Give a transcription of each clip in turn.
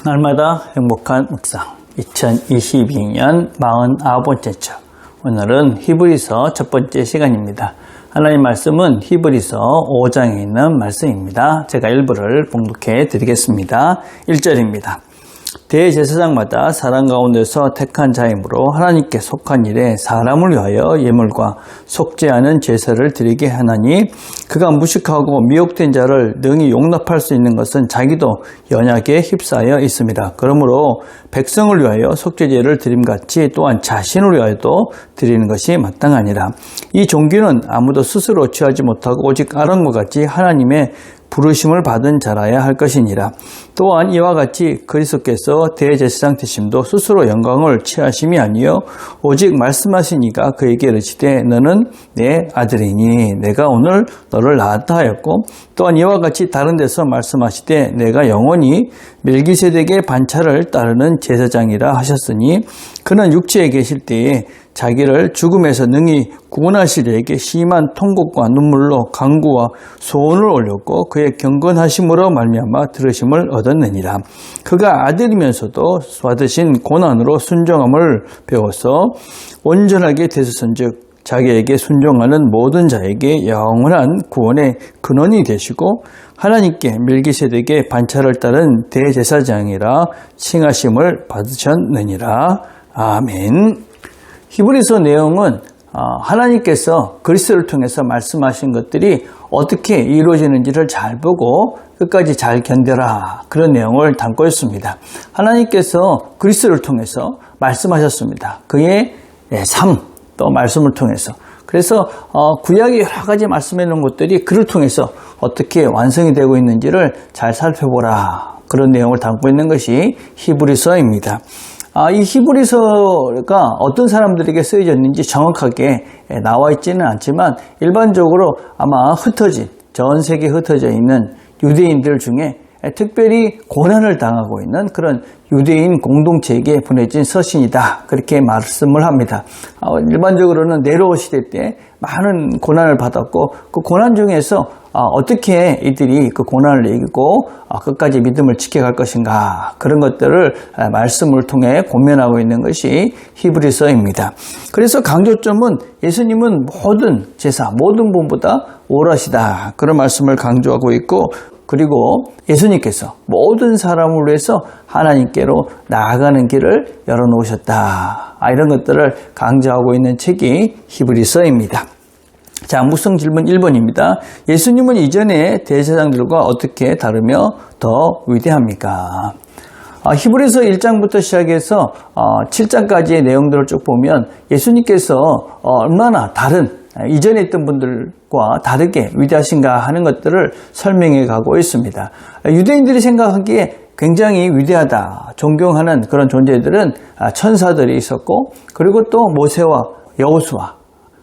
날마다 행복한 묵상 2022년 49번째 주, 오늘은 히브리서 첫 번째 시간입니다. 하나님 말씀은 히브리서 5장에 있는 말씀입니다. 제가 일부를 봉독해 드리겠습니다. 1절입니다. 대제사장마다 사람 가운데서 택한 자이므로 하나님께 속한 일에 사람을 위하여 예물과 속죄하는 제사를 드리게 하나니, 그가 무식하고 미혹된 자를 능히 용납할 수 있는 것은 자기도 연약에 휩싸여 있습니다. 그러므로 백성을 위하여 속죄제를 드림같이 또한 자신을 위하여도 드리는 것이 마땅하니라. 이 종교는 아무도 스스로 취하지 못하고 오직 아론과 같이 하나님의 부르심을 받은 자라야 할 것이니라. 또한 이와 같이 그리스도께서 대제사장 되심도 스스로 영광을 취하심이 아니요 오직 말씀하신 이가 그에게 이르시되 너는 내 아들이니 내가 오늘 너를 낳았다 하였고, 또한 이와 같이 다른 데서 말씀하시되 내가 영원히 멜기세덱의 반차를 따르는 제사장이라 하셨으니, 그는 육체에 계실 때에 자기를 죽음에서 능히 구원하실 이에게 심한 통곡과 눈물로 간구와 소원을 올렸고 그의 경건하심으로 말미암아 들으심을 얻었느니라. 그가 아들이면서도 받으신 고난으로 순종함을 배워서 온전하게 되셨은즉 자기에게 순종하는 모든 자에게 영원한 구원의 근원이 되시고 하나님께 멜기세덱의 반차를 따른 대제사장이라 칭하심을 받으셨느니라. 아멘. 히브리서 내용은 하나님께서 그리스도를 통해서 말씀하신 것들이 어떻게 이루어지는지를 잘 보고 끝까지 잘 견뎌라, 그런 내용을 담고 있습니다. 하나님께서 그리스도를 통해서 말씀하셨습니다. 그의 삶, 또 말씀을 통해서. 그래서 구약의 여러 가지 말씀해 놓은 것들이 그를 통해서 어떻게 완성이 되고 있는지를 잘 살펴보라, 그런 내용을 담고 있는 것이 히브리서입니다. 이 히브리서가 어떤 사람들에게 쓰여졌는지 정확하게 나와 있지는 않지만 일반적으로 아마 전 세계에 흩어져 있는 유대인들 중에 특별히 고난을 당하고 있는 그런 유대인 공동체에게 보내진 서신이다, 그렇게 말씀을 합니다. 일반적으로는 네로 시대 때 많은 고난을 받았고 그 고난 중에서 어떻게 이들이 그 고난을 이기고 끝까지 믿음을 지켜갈 것인가, 그런 것들을 말씀을 통해 고면하고 있는 것이 히브리서입니다. 그래서 강조점은 예수님은 모든 제사, 모든 분보다 오라시다, 그런 말씀을 강조하고 있고, 그리고 예수님께서 모든 사람을 위해서 하나님께로 나아가는 길을 열어놓으셨다, 이런 것들을 강조하고 있는 책이 히브리서입니다. 자, 묵상 질문 1번입니다. 예수님은 이전의 대제사장들과 어떻게 다르며 더 위대합니까? 히브리서 1장부터 시작해서 7장까지의 내용들을 쭉 보면 예수님께서 얼마나 이전에 있던 분들과 다르게 위대하신가 하는 것들을 설명해 가고 있습니다. 유대인들이 생각하기에 굉장히 위대하다, 존경하는 그런 존재들은 천사들이 있었고, 그리고 또 모세와 여호수아,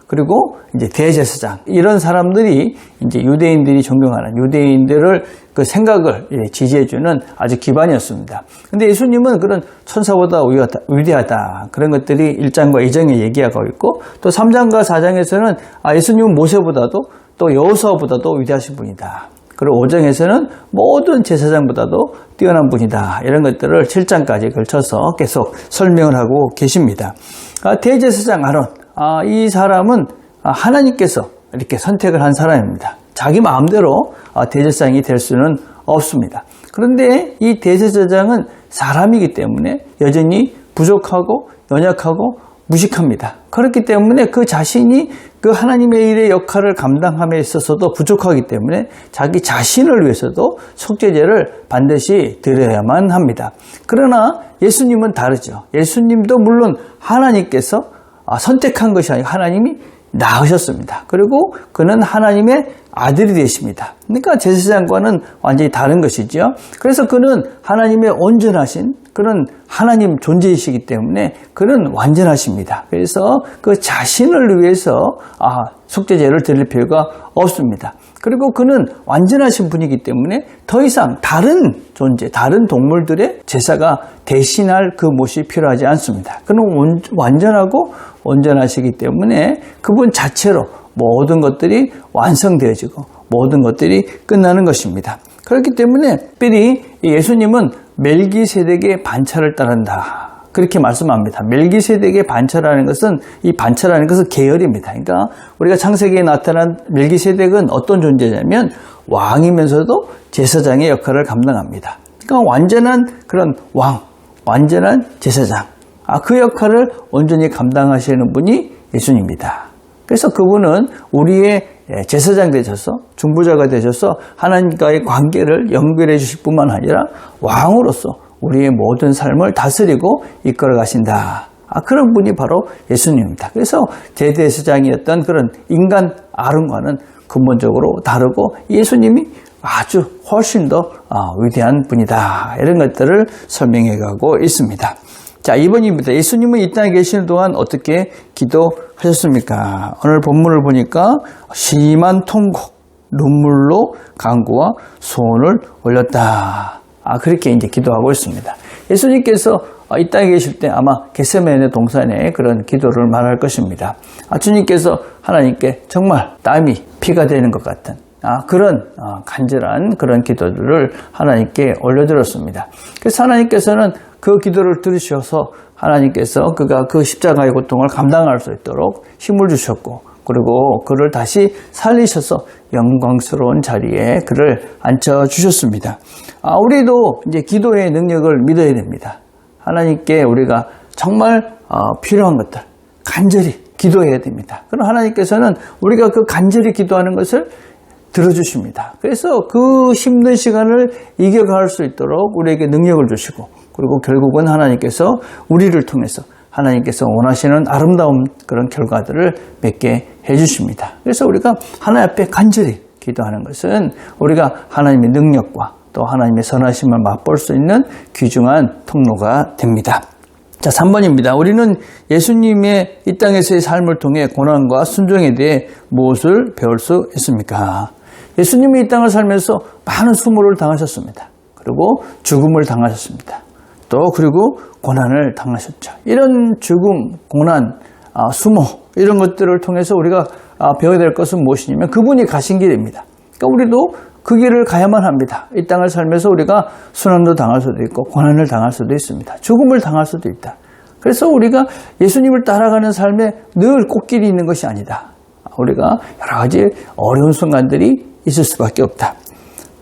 그리고 이제 대제사장, 이런 사람들이 이제 유대인들이 존경하는 유대인들을 그 생각을 지지해주는 아주 기반이었습니다. 근데 예수님은 그런 천사보다 위대하다, 그런 것들이 1장과 2장에 얘기하고 있고, 또 3장과 4장에서는 예수님은 모세보다도 또 여호수아보다도 위대하신 분이다. 그리고 5장에서는 모든 제사장보다도 뛰어난 분이다, 이런 것들을 7장까지 걸쳐서 계속 설명을 하고 계십니다. 대제사장 아론, 이 사람은 하나님께서 이렇게 선택을 한 사람입니다. 자기 마음대로 대제사장이 될 수는 없습니다. 그런데 이 대제사장은 사람이기 때문에 여전히 부족하고 연약하고 무식합니다. 그렇기 때문에 그 자신이 그 하나님의 일의 역할을 감당함에 있어서도 부족하기 때문에 자기 자신을 위해서도 속죄제를 반드시 드려야만 합니다. 그러나 예수님은 다르죠. 예수님도 물론 하나님께서 선택한 것이 아니고 하나님이 낳으셨습니다. 그리고 그는 하나님의 아들이 되십니다. 그러니까 제사장과는 완전히 다른 것이죠. 그래서 그는 하나님의 온전하신 그런 하나님 존재이시기 때문에 그는 완전하십니다. 그래서 그 자신을 위해서 속죄제를 드릴 필요가 없습니다. 그리고 그는 완전하신 분이기 때문에 더 이상 다른 존재, 다른 동물들의 제사가 대신할 그 몫이 필요하지 않습니다. 그는 완전하고 온전하시기 때문에 그분 자체로 모든 것들이 완성되어지고 모든 것들이 끝나는 것입니다. 그렇기 때문에 특별히 예수님은 멜기세덱의 반차를 따른다. 그렇게 말씀합니다. 멜기세덱의 반차라는 것은 이 반차라는 것은 계열입니다. 그러니까 우리가 창세기에 나타난 멜기세덱은 어떤 존재냐면 왕이면서도 제사장의 역할을 감당합니다. 그러니까 완전한 그런 왕, 완전한 제사장. 그 역할을 온전히 감당하시는 분이 예수님입니다. 그래서 그분은 우리의 제사장 되셔서 중보자가 되셔서 하나님과의 관계를 연결해 주실 뿐만 아니라 왕으로서 우리의 모든 삶을 다스리고 이끌어 가신다. 그런 분이 바로 예수님입니다. 그래서 대제사장이었던 그런 인간 아론과는 근본적으로 다르고 예수님이 아주 훨씬 더 위대한 분이다. 이런 것들을 설명해 가고 있습니다. 자, 2번입니다. 예수님은 이 땅에 계시는 동안 어떻게 기도하셨습니까? 오늘 본문을 보니까 심한 통곡, 눈물로 간구와 소원을 올렸다. 그렇게 이제 기도하고 있습니다. 예수님께서 이 땅에 계실 때 아마 겟세마네 동산에 그런 기도를 말할 것입니다. 주님께서 하나님께 정말 땀이 피가 되는 것 같은 그런 간절한 그런 기도들을 하나님께 올려드렸습니다. 그래서 하나님께서는 그 기도를 들으셔서 하나님께서 그가 그 십자가의 고통을 감당할 수 있도록 힘을 주셨고 그리고 그를 다시 살리셔서 영광스러운 자리에 그를 앉혀주셨습니다. 우리도 이제 기도의 능력을 믿어야 됩니다. 하나님께 우리가 정말 필요한 것들 간절히 기도해야 됩니다. 그럼 하나님께서는 우리가 그 간절히 기도하는 것을 들어주십니다. 그래서 그 힘든 시간을 이겨갈 수 있도록 우리에게 능력을 주시고 그리고 결국은 하나님께서 우리를 통해서 하나님께서 원하시는 아름다운 그런 결과들을 맺게 해주십니다. 그래서 우리가 하나님 앞에 간절히 기도하는 것은 우리가 하나님의 능력과 또 하나님의 선하심을 맛볼 수 있는 귀중한 통로가 됩니다. 자, 3번입니다. 우리는 예수님의 이 땅에서의 삶을 통해 고난과 순종에 대해 무엇을 배울 수 있습니까? 예수님이 이 땅을 살면서 많은 수모를 당하셨습니다. 그리고 죽음을 당하셨습니다. 또 그리고 고난을 당하셨죠. 이런 죽음, 고난, 수모 이런 것들을 통해서 우리가 배워야 될 것은 무엇이냐면 그분이 가신 길입니다. 그러니까 우리도 그 길을 가야만 합니다. 이 땅을 살면서 우리가 순환도 당할 수도 있고 고난을 당할 수도 있습니다. 죽음을 당할 수도 있다. 그래서 우리가 예수님을 따라가는 삶에 늘 꽃길이 있는 것이 아니다. 우리가 여러 가지 어려운 순간들이 있을 수밖에 없다.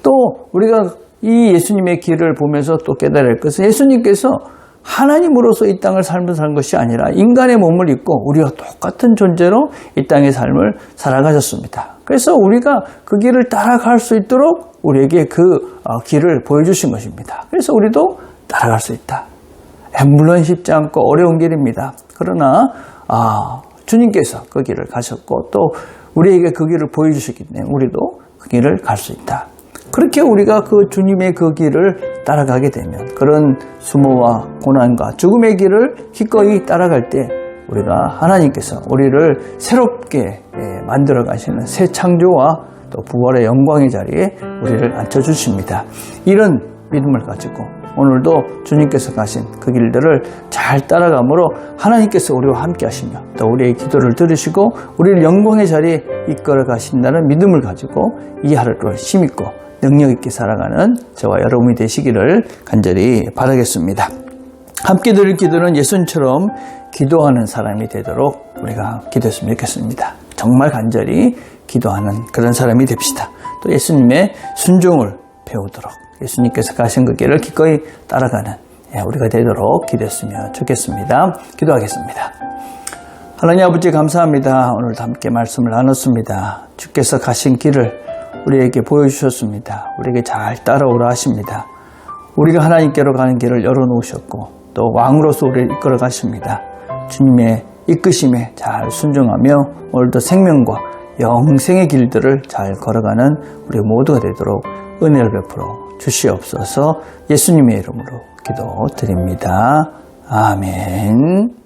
또 우리가 이 예수님의 길을 보면서 또 깨달아야 할 것은 예수님께서 하나님으로서 이 땅을 삶을 산 것이 아니라 인간의 몸을 입고 우리와 똑같은 존재로 이 땅의 삶을 살아가셨습니다. 그래서 우리가 그 길을 따라갈 수 있도록 우리에게 그 길을 보여주신 것입니다. 그래서 우리도 따라갈 수 있다. 물론 쉽지 않고 어려운 길입니다. 그러나 주님께서 그 길을 가셨고 또 우리에게 그 길을 보여주셨기 때문에 우리도 그 길을 갈 수 있다. 그렇게 우리가 그 주님의 그 길을 따라가게 되면 그런 수모와 고난과 죽음의 길을 기꺼이 따라갈 때 우리가 하나님께서 우리를 새롭게 만들어 가시는 새 창조와 또 부활의 영광의 자리에 우리를 앉혀주십니다. 이런 믿음을 가지고 오늘도 주님께서 가신 그 길들을 잘 따라가므로 하나님께서 우리와 함께 하시며 또 우리의 기도를 들으시고 우리를 영광의 자리에 이끌어 가신다는 믿음을 가지고 이 하루를 힘있고 능력 있게 살아가는 저와 여러분이 되시기를 간절히 바라겠습니다. 함께 드릴 기도는 예수님처럼 기도하는 사람이 되도록 우리가 기도했으면 좋겠습니다. 정말 간절히 기도하는 그런 사람이 됩시다. 또 예수님의 순종을 배우도록 예수님께서 가신 그 길을 기꺼이 따라가는 우리가 되도록 기도했으면 좋겠습니다. 기도하겠습니다. 하나님 아버지 감사합니다. 오늘도 함께 말씀을 나눴습니다. 주께서 가신 길을 우리에게 보여주셨습니다. 우리에게 잘 따라오라 하십니다. 우리가 하나님께로 가는 길을 열어놓으셨고 또 왕으로서 우리를 이끌어 가십니다. 주님의 이끄심에 잘 순종하며 오늘도 생명과 영생의 길들을 잘 걸어가는 우리 모두가 되도록 은혜를 베풀어 주시옵소서. 예수님의 이름으로 기도드립니다. 아멘.